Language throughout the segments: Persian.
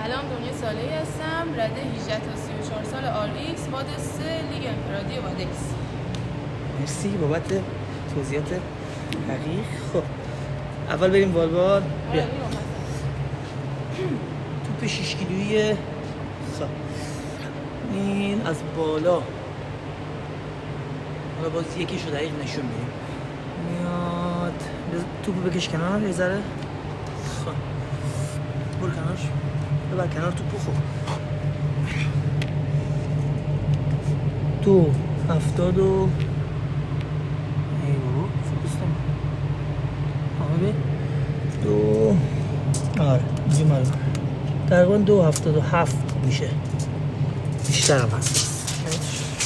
سلام، دنیا صالحی هستم. رده 18 تا 34 سال آرلیکس، باد 3 لیگ انفرادی وادکس. مرسی بابت توضیحات دقیق. خب اول بریم والبال. بیا توپ 6 کیلویی. خب این از بالا، حالا باز یکیشو دقیق نشون میدیم. میاد توپو بکش کنار یه ذره. خب برو کنارش، ببر کنار توپو. خب 2.70 ای بابا فوکس کن. آها دو آره اینجا مال تقریبا 2.77 میشه، بیشتر هم هست.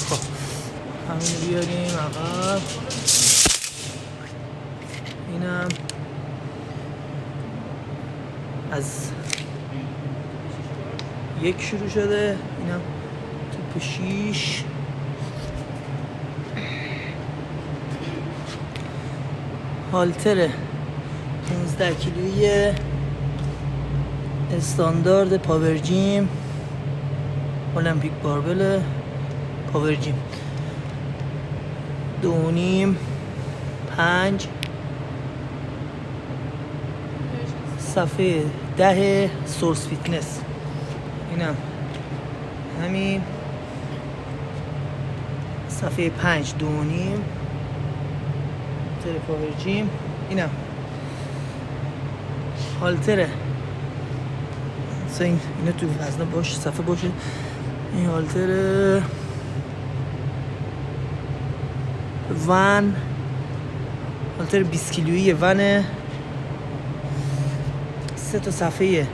خب همین بیاریم عقب. اینم از یک شروع شده، اینم توپ 6. هالتر 15 کیلویی استاندارد پاور جیم، المپیک باربل پاور جیم. 2.5 5 صفحه 10 سورس فیتنس. اینم همین صفحه 5 2.5 تر پاور جیم. اینم هالتره، اینا تو وزنه باشه، صفحه باشه. این هالتر ون، هالتر 20 کیلویی ونه. 3 تا صفحه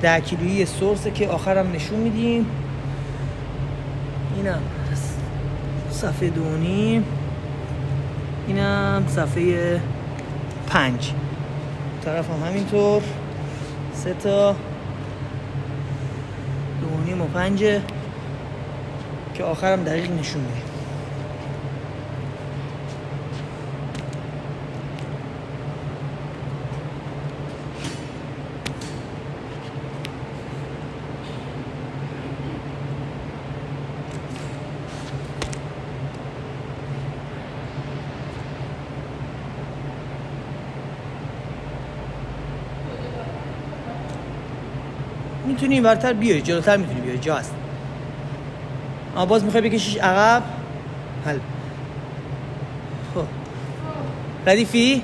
10 کیلویی سورسه که آخرم نشون میدیم. اینم صفحه 2.5، اینم صفحه 5. طرف هم همینطور 3 تا 2.5 و 5 که آخرم دقیق نشون میدیم. میتونی اینورتر بیای، جلوتر میتونی بیای، جا هست. باز میخوای بکشیش عقب. حل. خب ردیفی؟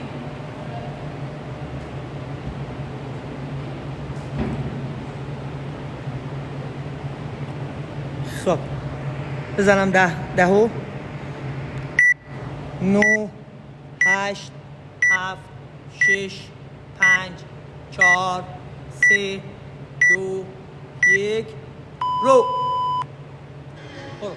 خب بزنم 10 9 8 7 6 5 4 3 2 1 رو. برو.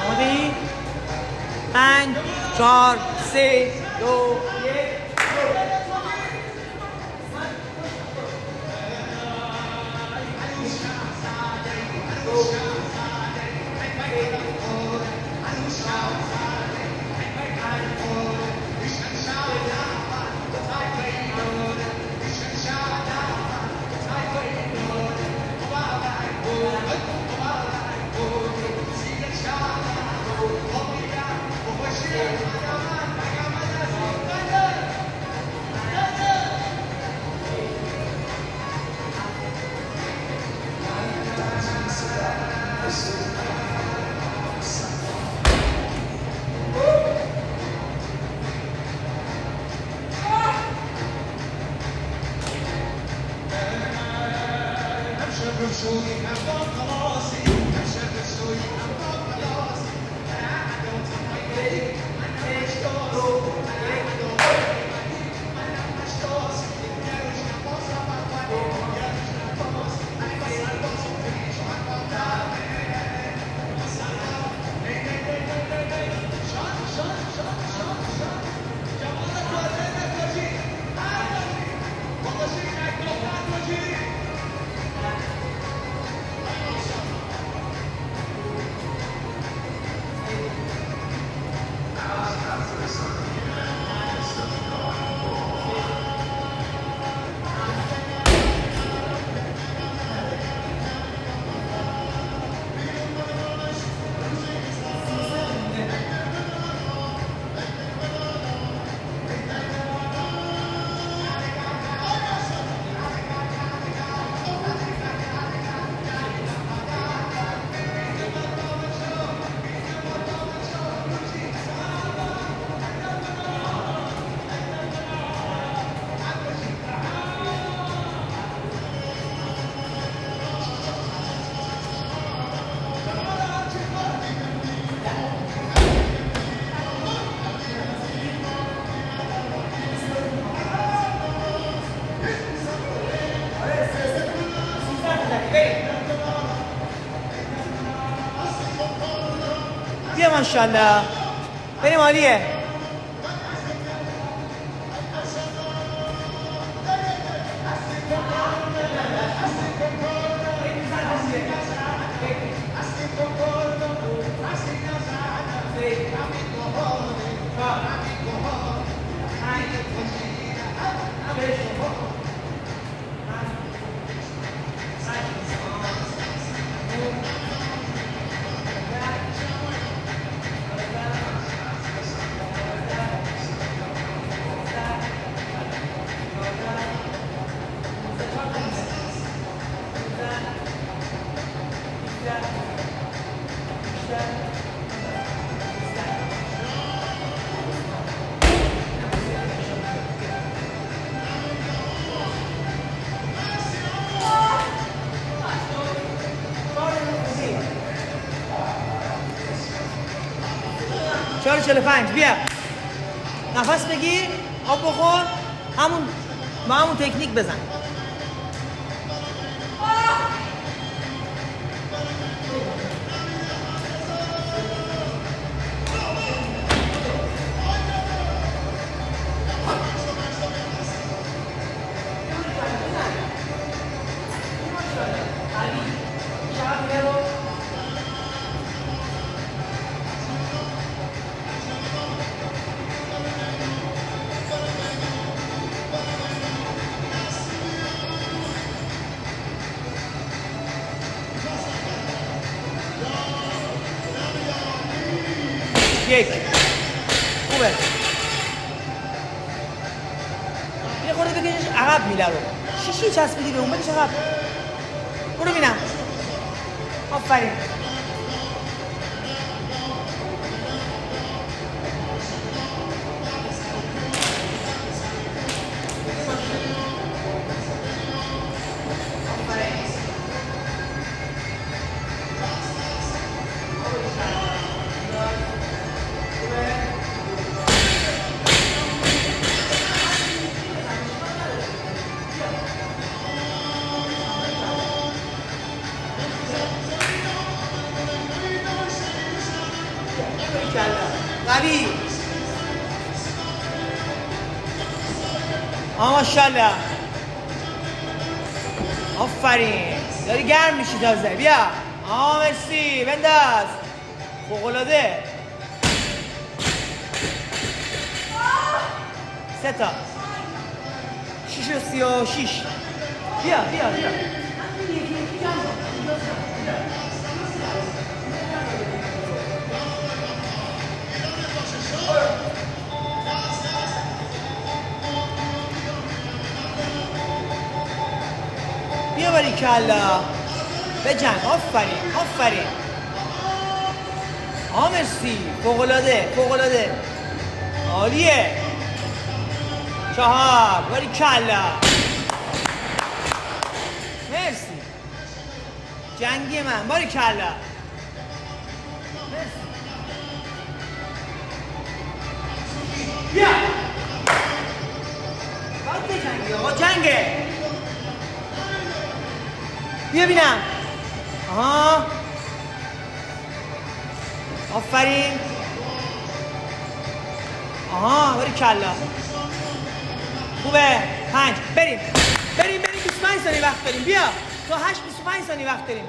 آماده‌ای؟ 5 4 3 2 1 Oh, بیا ماشاءالله بریم عالیه چهار 45 بیا نفس بگیر آب بخور همون تکنیک بزن یک خوبه یه خورده بکشش عقب میله رو شیشی چسبیدی به اون بکش عقب برو بینم آفرین قوی ماشاءالله آفرین داری گرم میشی تازه بیا مرسی بنداز فوق‌العاده 3 تا 6 و 36 بیا بیا باریکلا بجنگ آفرین مرسی فوق‌العاده عالیه 4 باریکلا مرسی جنگی من باریکلا. بیا باید جنگی آقا جنگه. بیا بینم. آها آفرین. آها باریکلا خوبه. 5 بریم 25 ثانیه وقت داریم. بیا تا 25 ثانیه وقت داریم.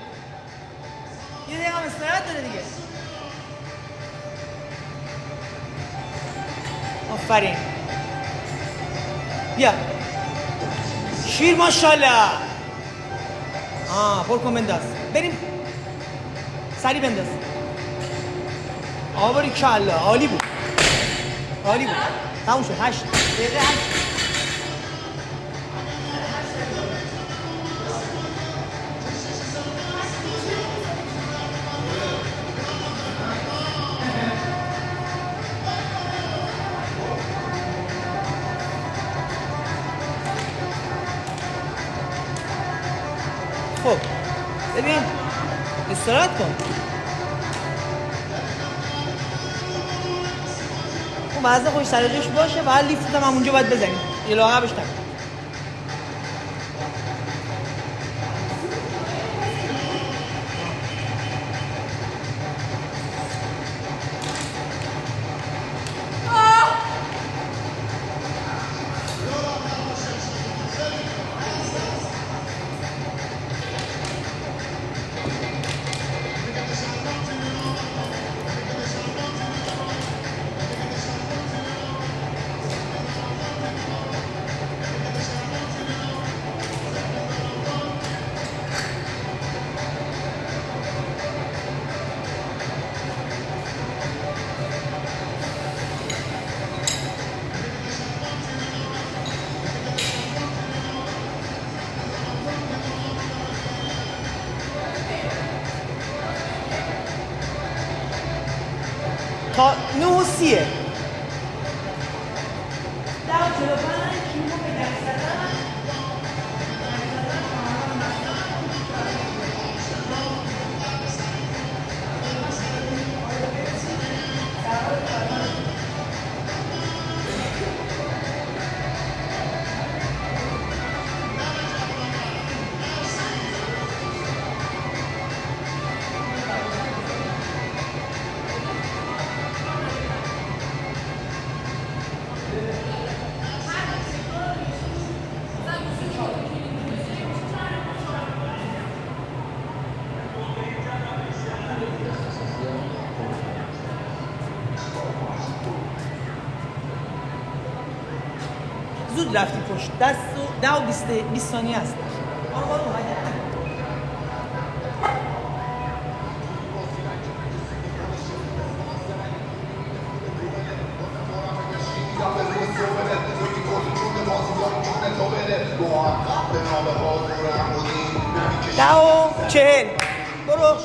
یه دقیقه هم استراحت داره دیگه. آفرین. بیا شیر ماشاءالله. پر کن بنداز. بریم سریع بنداز. باریکلا عالی بود. تموم شد. 8 دقیقه. 8 خب ببین استراحت کن. اون وزن خوش سر جاش باشه و هر لیفت هم اونجا باید بزنیم. یه لاغبش نکن. تا 9:30 10:45 کیلو به دست زدن. زود رفتی پشت. دست 10 و 20 ثانیه است. ده و 40 برو.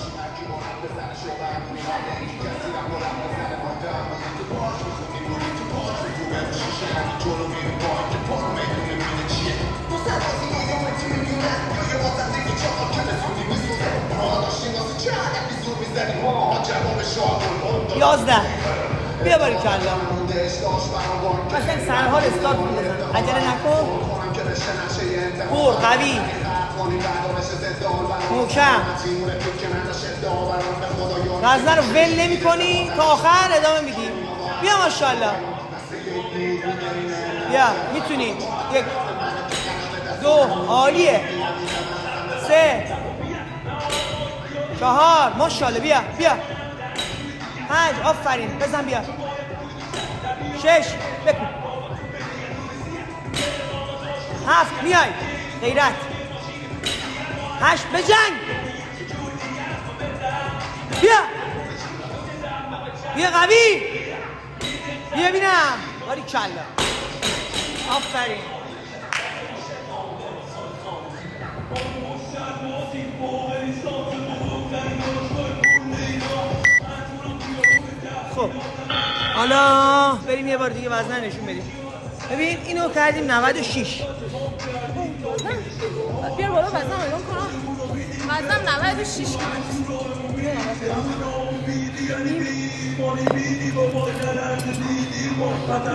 یازده. بیا باریکلا. قشنگ سرحال استارت بزن. عجله نکن. پر قوی محکم. وزنه رو ول نمی کنی تا آخر ادامه میدی. بیا ماشاءالله. بیا میتونی. 1 2 عالیه. 3 4 ماشاءالله. بیا 5 آفرین. بزن. بیا 6 بکن. 7 میای. غیرت. 8 بجنگ. بیا قوی. بیا بینم. باریکلا. آفرین. خب حالا بریم یه بار دیگه وزن نشون بدیم. ببین اینو کردیم 96. بیار بالا وزن رو کنم. وزنم 96 کیلو.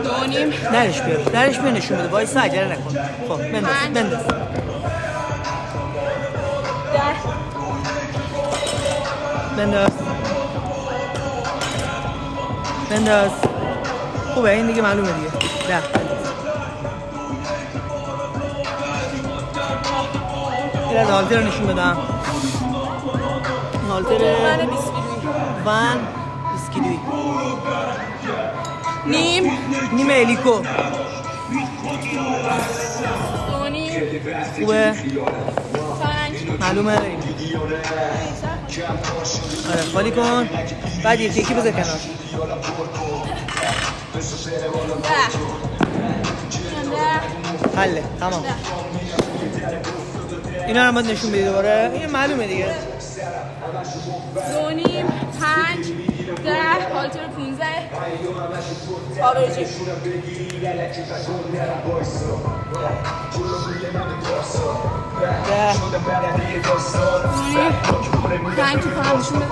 دو نیم. درش بیار نشون بده. وایسا عجله نکن. خب بنداز. 10. بنداز. خوبه این دیگه معلومه دیگه. 10. این از هالتر رو نشون بدم. هالتر وان بیسکیلوی نیم الیکو. 2 نیم. خوبه 5. معلومه داریم. آره خالی کن. بعد یکی بذار کنار. 10. حله تمام. اینا رو باید نشون بدی دوباره. این معلومه دیگه. 2 نیم. 5. 10. هالتر 15. آورجی. 5 تو کنم نشون بده.